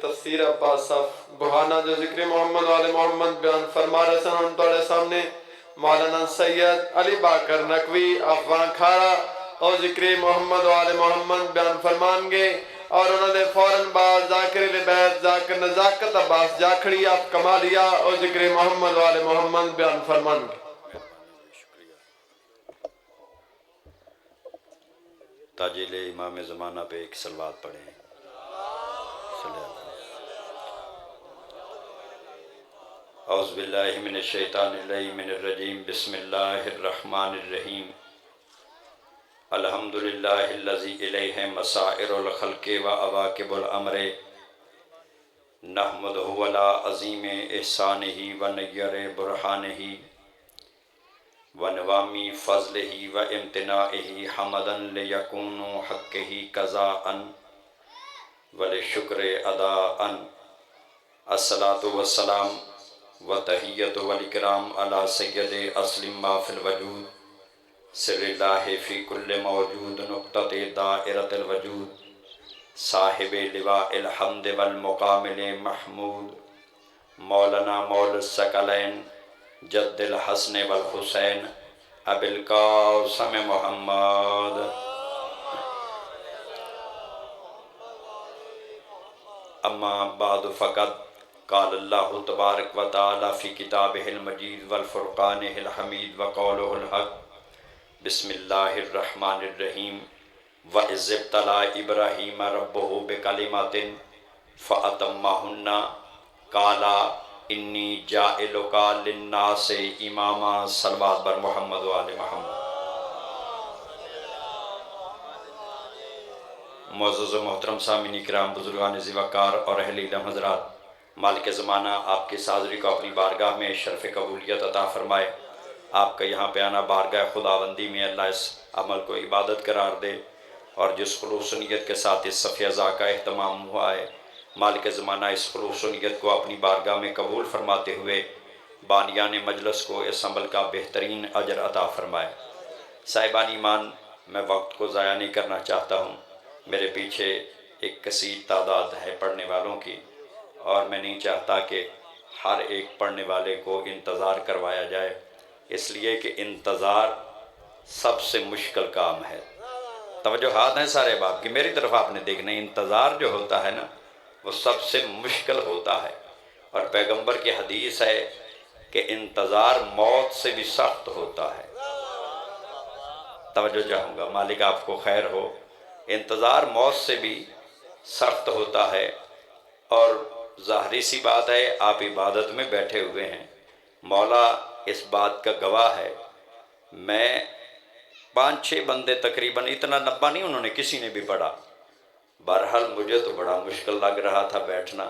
تفسیر عباس صاحب بہانہ جو ذکر محمد و آل محمد بیان فرما رہے ہیں ہم توڑے سامنے مولانا سید علی باقر نقوی افغان کھارا اور ذکر محمد و آل محمد بیان فرمان گے اور انہوں نے فوراً بعد ذاکر لبیت ذاکر نزاکت عباس جاکھڑی آپ کمالیا اور ذکر محمد و آل محمد بیان فرمان گے۔ تاجیل امام زمانہ پہ ایک صلوات پڑھیں۔ اعوذ باللہ من الشیطان الرجیم بسم اللہ الرحمن الرحیم الحمدللہ الذی الیہ مسائر الخلق و عواقب الامر نحمدہ علی عظیم احسانہ و نیر برہانہ و نوامی فضلہ و امتناعہ حمدا لیکون حقہ قضاء و لشکر اداء الصلاة والسلام و تحیت و الاکرام علی سید اصل ما فی الوجود سر اللہ فی کل موجود نقطۃ دائرۃ الوجود صاحب لواء الحمد والمقام محمود مولانا مول الثقلین جد الحسن والحسین ابی القاسم محمد۔ اما بعد فقد قال اللہ تبارک و تعالی فی کتابہ المجید والفرقانہ الحمید وقولہ الحق بسم اللہ الرحمن الرحیم وَإِذِ ابْتَلَىٰ إِبْرَاهِيمَ رَبُّهُ بِكَلِمَاتٍ فَأَتَمَّهُنَّ قَالَ إِنِّي جَاعِلُكَ لِلنَّاسِ إِمَامًا صلوات بر محمد و آل محمد۔ معزز و محترم سامعین کرام، بزرگان ذی وقار اور اہل علم حضرات، مالک زمانہ آپ کی حاضری کو اپنی بارگاہ میں شرف قبولیت عطا فرمائے۔ آپ کا یہاں پہ آنا بارگاہ خداوندی میں اللہ اس عمل کو عبادت قرار دے، اور جس خلوص و نیت کے ساتھ اس صفحہ اعضاء کا اہتمام ہوا ہے، مالک زمانہ اس خلوص و نیت کو اپنی بارگاہ میں قبول فرماتے ہوئے بانیان مجلس کو اس عمل کا بہترین اجر عطا فرمائے۔ صاحبان ایمان، میں وقت کو ضائع نہیں کرنا چاہتا ہوں۔ میرے پیچھے ایک کثیر تعداد ہے پڑھنے والوں کی، اور میں نہیں چاہتا کہ ہر ایک پڑھنے والے کو انتظار کروایا جائے، اس لیے کہ انتظار سب سے مشکل کام ہے۔ توجہات ہیں سارے باپ کی، میری طرف آپ نے دیکھنا ہے، انتظار جو ہوتا ہے نا وہ سب سے مشکل ہوتا ہے، اور پیغمبر کی حدیث ہے کہ انتظار موت سے بھی سخت ہوتا ہے۔ توجہ چاہوں گا، مالک آپ کو خیر ہو۔ انتظار موت سے بھی سخت ہوتا ہے، اور ظاہری سی بات ہے آپ عبادت میں بیٹھے ہوئے ہیں، مولا اس بات کا گواہ ہے۔ میں 5-6 بندے تقریباً، اتنا لمبا نہیں انہوں نے کسی نے بھی پڑھا، بہرحال مجھے تو بڑا مشکل لگ رہا تھا بیٹھنا،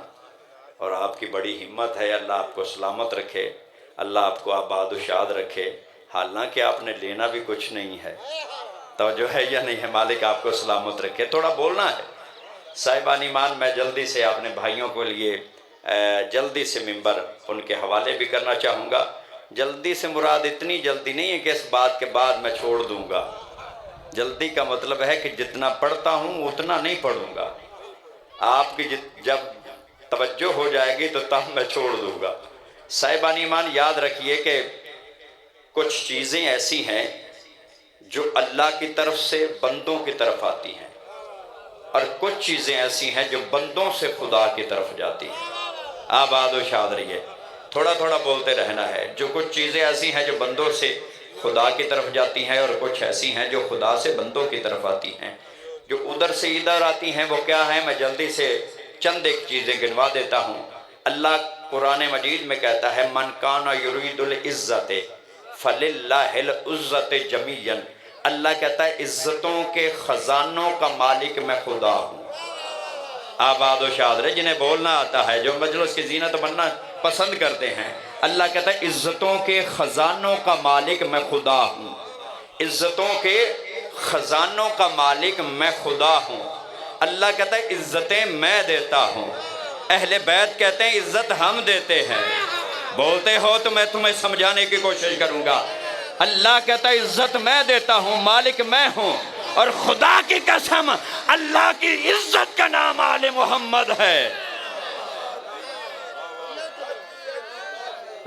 اور آپ کی بڑی ہمت ہے، اللہ آپ کو سلامت رکھے، اللہ آپ کو آباد و شاد رکھے، حالانکہ آپ نے لینا بھی کچھ نہیں ہے۔ توجہ ہے یا نہیں ہے؟ مالک آپ کو سلامت رکھے۔ تھوڑا بولنا ہے صاحبان ایمان۔ میں جلدی سے اپنے بھائیوں کو لیے جلدی سے ممبر ان کے حوالے بھی کرنا چاہوں گا۔ جلدی سے مراد اتنی جلدی نہیں ہے کہ اس بات کے بعد میں چھوڑ دوں گا، جلدی کا مطلب ہے کہ جتنا پڑھتا ہوں اتنا نہیں پڑھوں گا، آپ کی جب توجہ ہو جائے گی تو تب میں چھوڑ دوں گا۔ صاحبان ایمان، یاد رکھیے کہ کچھ چیزیں ایسی ہیں جو اللہ کی طرف سے بندوں کی طرف آتی ہیں، اور کچھ چیزیں ایسی ہیں جو بندوں سے خدا کی طرف جاتی ہیں۔ آباد و شاد رہیے، تھوڑا تھوڑا بولتے رہنا ہے۔ جو کچھ چیزیں ایسی ہیں جو بندوں سے خدا کی طرف جاتی ہیں، اور کچھ ایسی ہیں جو خدا سے بندوں کی طرف آتی ہیں۔ جو ادھر سے ادھر آتی ہیں وہ کیا ہیں؟ میں جلدی سے چند ایک چیزیں گنوا دیتا ہوں۔ اللہ قرآن مجید میں کہتا ہے من کان یرید العزت فللہ العزت جمیعا۔ اللہ کہتا ہے عزتوں کے خزانوں کا مالک میں خدا ہوں۔ آباد و شاد رہے جنہیں بولنا آتا ہے، جو مجلس کی زینت بننا پسند کرتے ہیں۔ اللہ کہتا ہے عزتوں کے خزانوں کا مالک میں خدا ہوں، عزتوں کے خزانوں کا مالک میں خدا ہوں۔ اللہ کہتا ہے عزتیں میں دیتا ہوں۔ اہل بیت کہتے ہیں عزت ہم دیتے ہیں۔ بولتے ہو تو میں تمہیں سمجھانے کی کوشش کروں گا۔ اللہ کہتا ہے عزت میں دیتا ہوں، مالک میں ہوں، اور خدا کی قسم اللہ کی عزت کا نام آل محمد ہے۔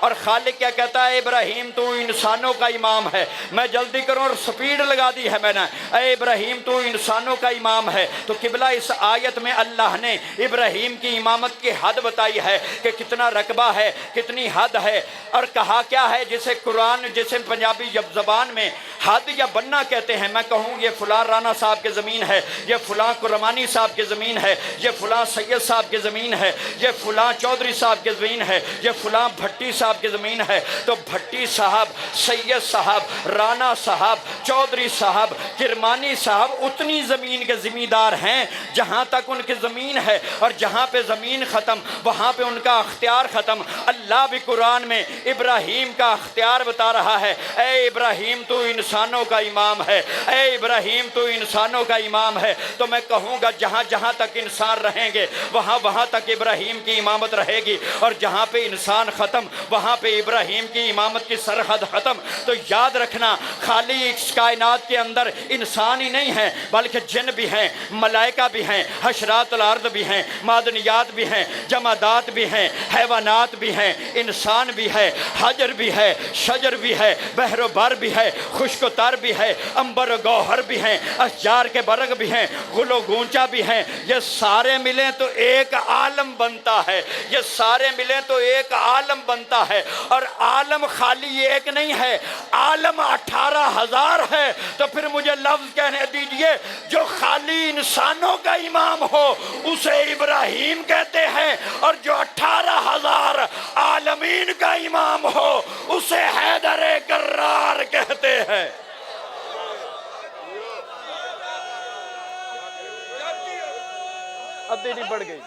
اور خالق کیا کہتا ہے؟ ابراہیم تو انسانوں کا امام ہے. میں جلدی کروں اور سپیڈ لگا دی ہے میں نے. اے ابراہیم تو انسانوں کا امام ہے. تو قبلہ اس آیت میں اللہ نے ابراہیم کی امامت کی حد بتائی ہے کہ کتنا رقبہ ہے, کتنی حد ہے. اور کہا کیا ہے جسے قرآن, جسے پنجابی زبان میں حد یا بننا کہتے ہیں. میں کہوں یہ فلاں رانا صاحب کی زمین ہے, یہ فلاں کرمانی صاحب کی زمین ہے, یہ فلاں سید صاحب کی زمین ہے, یہ فلاں چودھری صاحب کی زمین ہے, یہ فلاں بھٹی صاحب کی زمین ہے. تو بھٹی صاحب, سید صاحب, رانا صاحب, چودھری صاحب, کرمانی صاحب اتنی زمین کے ذمہ دار ہیں جہاں تک ان کی زمین ہے, اور جہاں پہ زمین ختم وہاں پہ ان کا اختیار ختم. اللہ بھی قرآن میں ابراہیم کا اختیار بتا رہا ہے. اے ابراہیم تو انسانوں کا امام ہے, اے ابراہیم تو انسانوں کا امام ہے. تو میں کہوں گا جہاں جہاں تک انسان رہیں گے وہاں وہاں تک ابراہیم کی امامت رہے گی, اور جہاں پہ انسان ختم وہاں پہ ابراہیم کی امامت کی سرحد ختم. تو یاد رکھنا خالی اس کائنات کے اندر انسان ہی نہیں ہے بلکہ جن بھی ہیں, ملائکہ بھی ہیں, حشرات الارض بھی ہیں, معدنیات بھی ہیں, جمادات بھی ہیں, حیوانات بھی ہیں, انسان بھی ہے, حجر بھی ہے, شجر بھی ہے, بحر و بر بھی ہے, خشک و تر بھی ہے, انبر و گوہر بھی ہیں, اشجار کے برگ بھی ہیں, گل و گونچا بھی ہیں. یہ سارے ملیں تو ایک عالم بنتا ہے, یہ سارے ملیں تو ایک عالم بنتا ہے. اور عالم خالی ایک نہیں ہے, عالم 18,000 ہے. تو پھر مجھے لفظ کہنے دیجئے, جو خالی انسانوں کا امام ہو اسے ابراہیم کہتے ہیں, اور جو 18,000 عالمین کا امام ہو اسے حیدر کرار کہتے ہیں. ادھیری بڑھ گئی,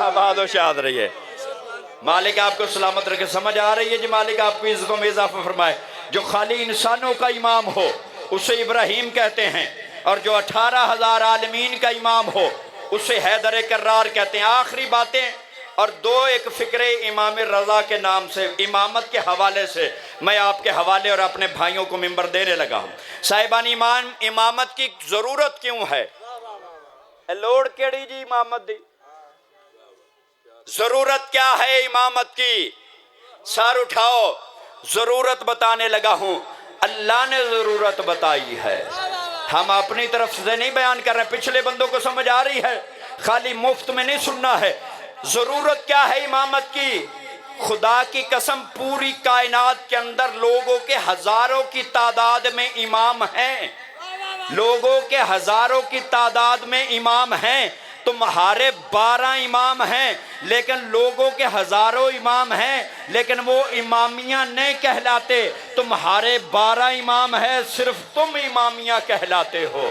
آباد و شاد رہیے. مالک آپ کو سلامت رکھے. سمجھ آ رہی ہے جی؟ مالک آپ کو عزتوں میں اضافہ فرمائے. جو خالی انسانوں کا امام ہو اسے ابراہیم کہتے ہیں, اور جو 18,000 عالمین کا امام ہو اسے حیدر کرار کہتے ہیں. آخری باتیں اور دو ایک فکرے امام رضا کے نام سے, امامت کے حوالے سے میں آپ کے حوالے اور اپنے بھائیوں کو منبر دینے لگا ہوں. صاحبان ایمان, امامت کی ضرورت کیوں ہے؟ لوڑ کیڑی جی امامت دی؟ ضرورت کیا ہے امامت کی؟ سر اٹھاؤ, ضرورت بتانے لگا ہوں. اللہ نے ضرورت بتائی ہے, ہم اپنی طرف سے نہیں بیان کر رہے. پچھلے بندوں کو سمجھ آ رہی ہے, خالی مفت میں نہیں سننا ہے. ضرورت کیا ہے امامت کی؟ خدا کی قسم پوری کائنات کے اندر لوگوں کے ہزاروں کی تعداد میں امام ہیں, لوگوں کے ہزاروں کی تعداد میں امام ہیں. تمہارے 12 امام ہیں لیکن لوگوں کے ہزاروں امام ہیں, لیکن وہ امامیہ نہیں کہلاتے. تمہارے 12 امام ہیں, صرف تم امامیہ کہلاتے ہو.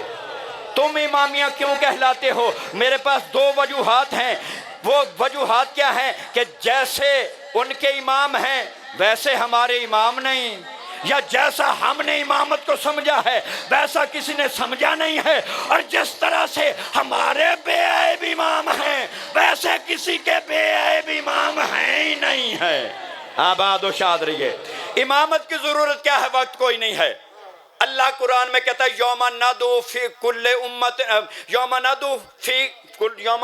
تم امامیہ کیوں کہلاتے ہو؟ میرے پاس 2 وجوہات ہیں. وہ وجوہات کیا ہیں کہ جیسے ان کے امام ہیں ویسے ہمارے امام نہیں, یا جیسا ہم نے امامت کو سمجھا ہے ویسا کسی نے سمجھا نہیں ہے, اور جس طرح سے ہمارے بے عیب امام ہیں ویسے کسی کے بے عیب امام ہیں ہی نہیں ہے. آباد و شاد رہیے. امامت کی ضرورت کیا ہے؟ وقت کوئی نہیں ہے. اللہ قرآن میں کہتا ہے یوم ندعو فی کل امت, یوم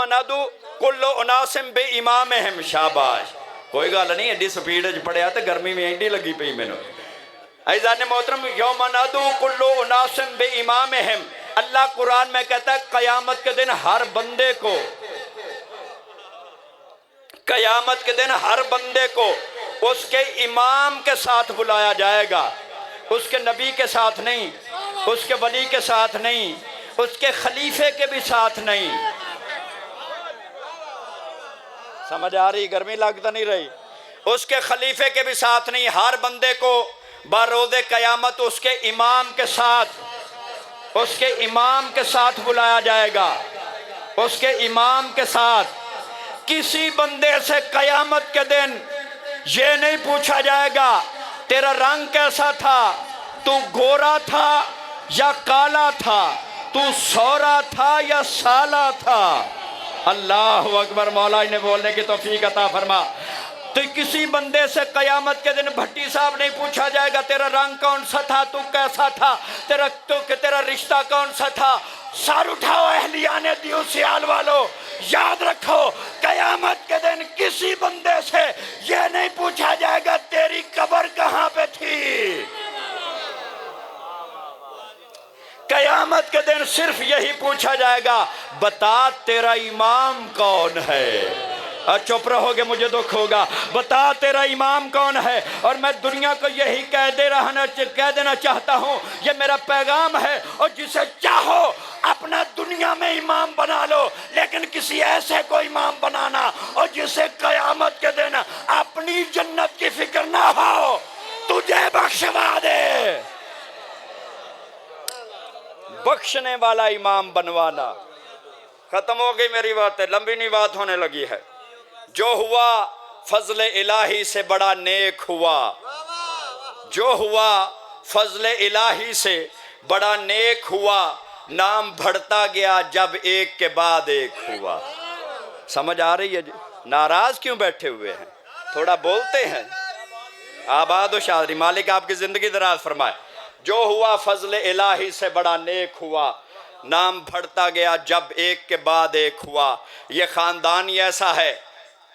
ندعو کل اناس بے امامہم. شاباش, کوئی گل نہیں, ایڈی سپیڈ وچ پڑھیا تے گرمی میں ایڈی لگی پئی مینوں. عزیزان محترم, یوم ندعو کل اناس بے امامہم. اللہ قرآن میں کہتا ہے قیامت کے دن ہر بندے کو, قیامت کے دن ہر بندے کو اس کے امام کے ساتھ بلایا جائے گا, اس کے نبی کے ساتھ نہیں, اس کے ولی کے ساتھ نہیں, اس کے خلیفے کے بھی ساتھ نہیں. سمجھ آ رہی؟ گرمی لگتا نہیں رہی. اس کے خلیفے کے بھی ساتھ نہیں. ہر بندے کو بروز قیامت اس کے امام کے ساتھ, اس کے امام کے ساتھ بلایا جائے گا, اس کے امام کے ساتھ. کسی بندے سے قیامت کے دن یہ نہیں پوچھا جائے گا تیرا رنگ کیسا تھا, تو گورا تھا یا کالا تھا, تو سورا تھا یا سالا تھا. اللہ اکبر. مولا انہیں بولنے کی توفیق عطا فرما. تو کسی بندے سے قیامت کے دن بھٹی صاحب نہیں پوچھا جائے گا تیرا رنگ کون سا تھا, تو کیسا تھا, تیرا رشتہ کون سا تھا. سر اٹھاؤ اہلیان دیو سیال والو, یاد رکھو قیامت قیامت کے دن کسی بندے سے یہ نہیں پوچھا جائے گا تیری قبر کہاں پہ تھی. قیامت کے دن صرف یہی پوچھا جائے گا بتا تیرا امام کون ہے. چپ رہو گے مجھے دکھ ہوگا. بتا تیرا امام کون ہے. اور میں دنیا کو یہی کہہ دینا چاہتا ہوں, یہ میرا پیغام ہے, اور جسے چاہو اپنا دنیا میں امام بنا لو, لیکن کسی ایسے کو امام بنانا اور جسے قیامت کے دن اپنی جنت کی فکر نہ ہو, تجھے بخشوا دے. بخشنے والا امام بنوانا. ختم ہو گئی میری باتیں, لمبی نہیں بات ہونے لگی ہے. جو ہوا فضل الہی سے بڑا نیک ہوا. جو ہوا فضل الہی سے بڑا نیک ہوا. نام بڑھتا گیا جب ایک کے بعد ایک ہوا. سمجھ آ رہی ہے جی؟ ناراض کیوں بیٹھے ہوئے ہیں؟ تھوڑا بولتے ہیں. آباد و شادری. مالک آپ کی زندگی دراز فرمائے. جو ہوا فضل الہی سے بڑا نیک ہوا. نام بڑھتا گیا جب ایک کے بعد ایک ہوا. یہ خاندان ہی ایسا ہے,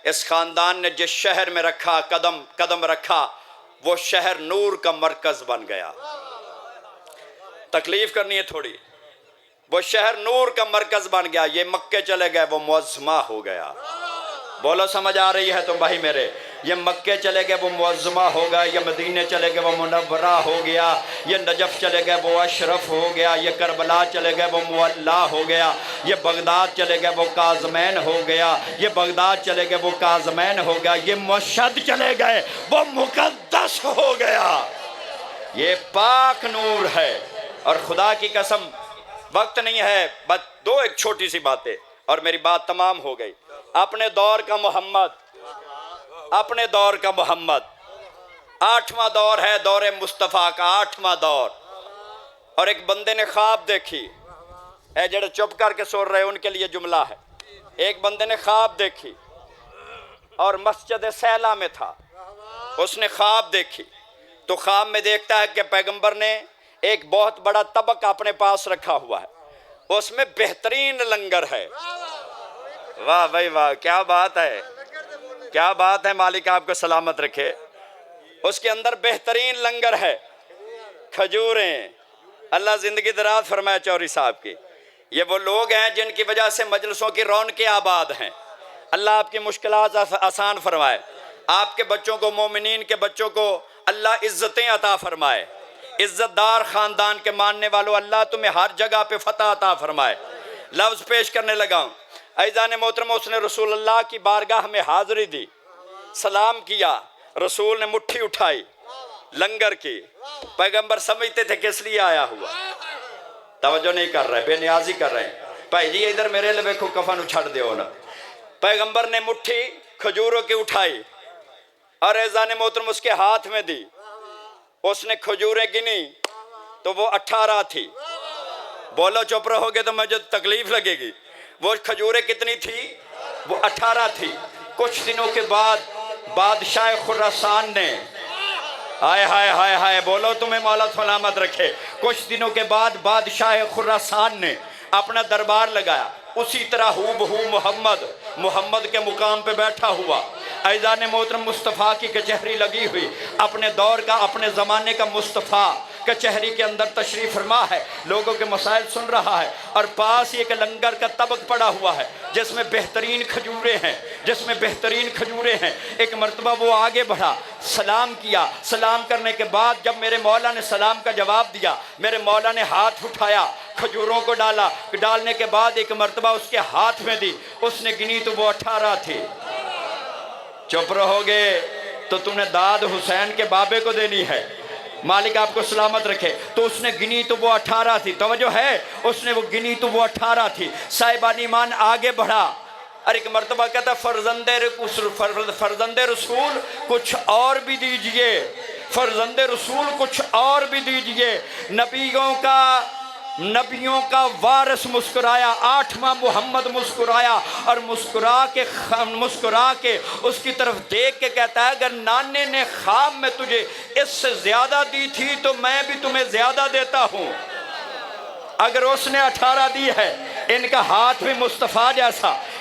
اس خاندان نے جس شہر میں رکھا قدم رکھا وہ شہر نور کا مرکز بن گیا. تکلیف کرنی ہے تھوڑی. وہ شہر نور کا مرکز بن گیا. یہ مکے چلے گئے وہ معظمہ ہو گیا. بولو سمجھ آ رہی ہے تو بھائی میرے؟ یہ مکے چلے گئے وہ معظمہ ہو گیا. یہ مدینے چلے گئے وہ منورہ ہو گیا. یہ نجف چلے گئے وہ اشرف ہو گیا. یہ کربلا چلے گئے وہ معلا ہو گیا. یہ بغداد چلے گئے وہ کاظمین ہو گیا. یہ بغداد چلے گئے وہ کاظمین ہو گیا. یہ مشہد چلے گئے وہ مقدس ہو گیا. یہ پاک نور ہے. اور خدا کی قسم وقت نہیں ہے, بس دو ایک چھوٹی سی باتیں اور میری بات تمام ہو گئی. اپنے دور کا محمد 8واں دور ہے, دور مصطفیٰ کا 8واں دور. اور ایک بندے نے خواب دیکھی. اے جڑے چپ کر کے سو رہے ان کے لیے جملہ ہے. ایک بندے نے خواب دیکھی اور مسجد سیلا میں تھا. اس نے خواب دیکھی تو خواب میں دیکھتا ہے کہ پیغمبر نے ایک بہت بڑا طبق اپنے پاس رکھا ہوا ہے. اس میں بہترین لنگر ہے. واہ بھائی واہ, کیا بات ہے, کیا بات ہے. مالک آپ کو سلامت رکھے. اس کے اندر بہترین لنگر ہے, کھجوریں. اللہ زندگی دراز فرمائے چوری صاحب کی. یہ وہ لوگ ہیں جن کی وجہ سے مجلسوں کی رونقیں آباد ہیں. اللہ آپ کی مشکلات آسان فرمائے. آپ کے بچوں کو, مومنین کے بچوں کو اللہ عزتیں عطا فرمائے. عزت دار خاندان کے ماننے والوں, اللہ تمہیں ہر جگہ پہ فتح عطا فرمائے. لفظ پیش کرنے لگا ہوں. عزیزان محترم, اس نے رسول اللہ کی بارگاہ میں حاضری دی, سلام کیا. رسول نے مٹھی اٹھائی لنگر کی. پیغمبر سمجھتے تھے کس لیے آیا ہوا. توجہ نہیں کر رہے, بے نیازی کر رہے ہیں. بھائی جی ادھر میرے لئے کو کفن اچھڑ دیو نا. پیغمبر نے مٹھی کھجوروں کی اٹھائی اور عزیزان محترم اس کے ہاتھ میں دی. اس نے کھجوریں گنی تو وہ 18 تھی. بولو چپ رہو گے تو مجھے تکلیف لگے گی. وہ کھجوریں کتنی تھی؟ وہ 18 تھی. کچھ دنوں کے بعد بادشاہ خراسان نے, ہائے ہائے ہائے ہائے, بولو تمہیں مولا سلامت رکھے. کچھ دنوں کے بعد بادشاہ خراسان نے اپنا دربار لگایا. اسی طرح ہو بہو محمد کے مقام پہ بیٹھا ہوا. عزیزان محترم مصطفیٰ کی کچہری لگی ہوئی. اپنے دور کا, اپنے زمانے کا مصطفیٰ کچہری کے اندر تشریف فرما ہے, لوگوں کے مسائل سن رہا ہے. اور پاس یہ کہ لنگر کا طبق پڑا ہوا ہے جس میں بہترین کھجوریں ہیں. ایک مرتبہ وہ آگے بڑھا, سلام کیا. سلام کرنے کے بعد جب میرے مولا نے سلام کا جواب دیا, میرے مولا نے ہاتھ اٹھایا, کھجوروں کو ڈالا. ڈالنے کے بعد ایک مرتبہ اس کے ہاتھ میں دی. اس نے گنی تو وہ 18 تھی. چپ رہو گے تو تم نے داد حسین کے بابے کو دینی ہے. مالک آپ کو سلامت رکھے. تو اس نے گنی تو وہ 18 تھی. توجہ ہے, اس نے وہ گنی تو وہ 18 تھی. صاحبان ایمان آگے بڑھا اور ایک مرتبہ کہتا فرزند رسول کچھ اور بھی دیجئے, فرزند رسول کچھ اور بھی دیجئے. نبیوں کا وارث مسکرایا. 8واں محمد مسکرایا اور مسکرا کے اس کی طرف دیکھ کے کہتا ہے اگر نانے نے خواب میں تجھے اس سے زیادہ دی تھی تو میں بھی تمہیں زیادہ دیتا ہوں. اگر اس نے 18 دی ہے, ان کا ہاتھ بھی مصطفیٰ جیسا,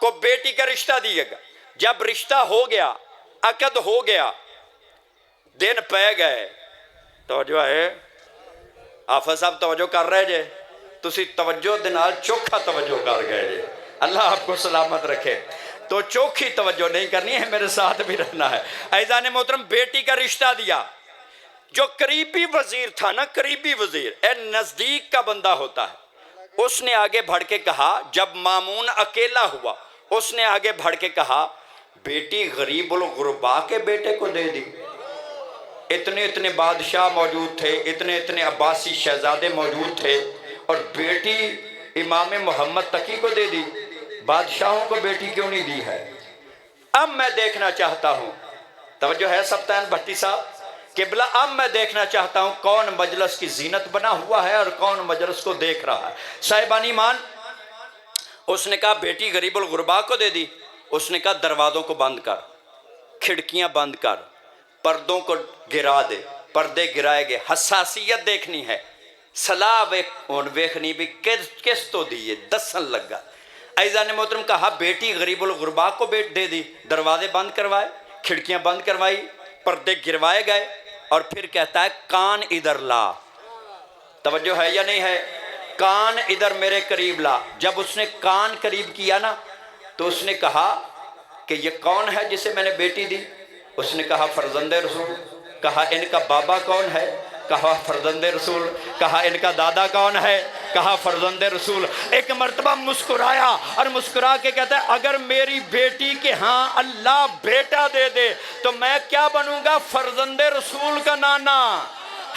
کو بیٹی کا رشتہ دیے گا. جب رشتہ ہو گیا, عقد ہو گیا, دن پہ گئے, توجہ ہے آفت صاحب توجہ کر رہے جے, تسی توجہ دنال چوکھا توجہ کر گئے جے, اللہ آپ کو سلامت رکھے. تو چوکھی توجہ نہیں کرنی ہے, میرے ساتھ بھی رہنا ہے. عزیزان محترم, بیٹی کا رشتہ دیا. جو قریبی وزیر تھا نا, قریبی وزیر نزدیک کا بندہ ہوتا ہے, اس نے آگے بڑھ کے کہا, جب مامون اکیلا ہوا اس نے آگے بڑھ کے کہا بیٹی غریب الغربا کے بیٹے کو دے دی. اتنے اتنے بادشاہ موجود تھے, اتنے اتنے عباسی شہزادے موجود تھے, اور بیٹی امام محمد تقی کو دے دی. بادشاہوں کو بیٹی کیوں نہیں دی ہے؟ اب میں دیکھنا چاہتا ہوں, توجہ ہے سبتین بھٹی صاحب, قبلہ اب میں دیکھنا چاہتا ہوں کون مجلس کی زینت بنا ہوا ہے اور کون مجلس کو دیکھ رہا ہے. صاحبان ایمان, اس نے کہا بیٹی غریب الغربا کو دے دی. اس نے کہا دروازوں کو بند کر, کھڑکیاں بند کر, پردوں کو گرا دے. پردے گرائے گئے, حساسیت دیکھنی ہے, صلاح ویکھنی بھی کس تو دیئے دسن لگا. عزیزان محترم کہا بیٹی غریب الغربا کو دے دی. دروازے بند کروائے, کھڑکیاں بند کروائی, پردے گروائے گئے, اور پھر کہتا ہے کان ادھر لا. توجہ ہے یا نہیں ہے؟ کان ادھر میرے قریب لا. جب اس نے کان قریب کیا نا, تو اس نے کہا کہ یہ کون ہے جسے میں نے بیٹی دی؟ اس نے کہا فرزند رسول. کہا ان کا بابا کون ہے؟ کہا فرزند رسول. کہا ان کا دادا کون ہے؟ کہا فرزند رسول. ایک مرتبہ مسکرایا اور مسکرا کے کہتا ہے اگر میری بیٹی کے ہاں اللہ بیٹا دے دے تو میں کیا بنوں گا؟ فرزند رسول کا نانا.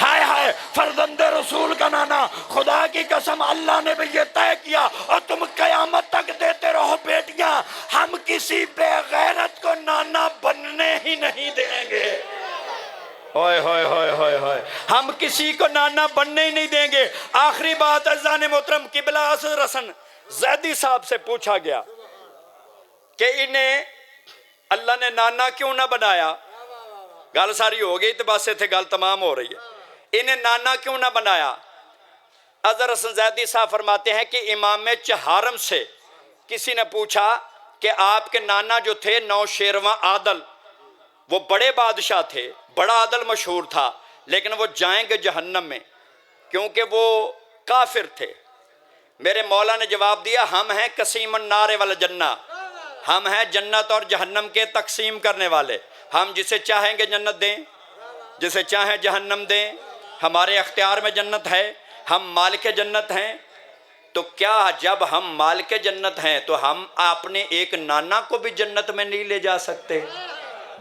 ہائے ہائے, فرزند رسول کا نانا. خدا کی قسم اللہ نے بھی یہ طے کیا, اور تم قیامت تک دیتے رہو بیٹیاں, ہم کسی بے غیرت کو نانا بننے ہی نہیں دیں گے. ہوئے ہوئے ہوئے ہوئے ہوئے, ہم کسی کو نانا بننے ہی نہیں دیں گے. آخری بات عزیزان محترم, قبلہ اسد حسن زیدی صاحب سے پوچھا گیا کہ انہیں اللہ نے نانا کیوں نہ بنایا؟ گل ساری ہو گئی تو بس تھے گل تمام ہو رہی ہے. انہیں نانا کیوں نہ بنایا؟ اظہر حسن زیدی صاحب فرماتے ہیں کہ امام چہارم سے کسی نے پوچھا کہ آپ کے نانا جو تھے نوشیروان عادل, وہ بڑے بادشاہ تھے, بڑا عادل مشہور تھا, لیکن وہ جائیں گے جہنم میں کیونکہ وہ کافر تھے. میرے مولا نے جواب دیا ہم ہیں قسیم النار والجنہ, ہم ہیں جنت اور جہنم کے تقسیم کرنے والے. ہم جسے چاہیں گے جنت دیں, جسے چاہیں جہنم دیں, ہمارے اختیار میں جنت ہے, ہم مالک جنت ہیں. تو کیا جب ہم مالک جنت ہیں تو ہم اپنے ایک نانا کو بھی جنت میں نہیں لے جا سکتے؟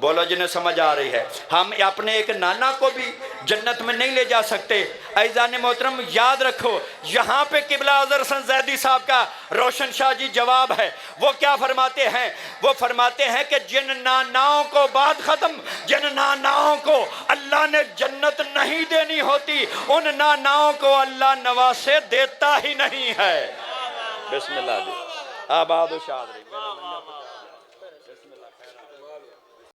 بولو جنہیں سمجھ آ رہی ہے. ہم اپنے ایک نانا کو بھی جنت میں نہیں لے جا سکتے. عزیزان محترم یاد رکھو, یہاں پہ قبلہ اظہر حسن زیدی صاحب کا روشن شاہ جی جواب ہے. وہ کیا فرماتے ہیں؟ وہ فرماتے ہیں کہ جن ناناؤں کو بات ختم, جن ناناؤں کو اللہ نے جنت نہیں دینی ہوتی, ان ناناؤں کو اللہ نواسے دیتا ہی نہیں ہے. بسم اللہ جی, آباد و شاد رہی.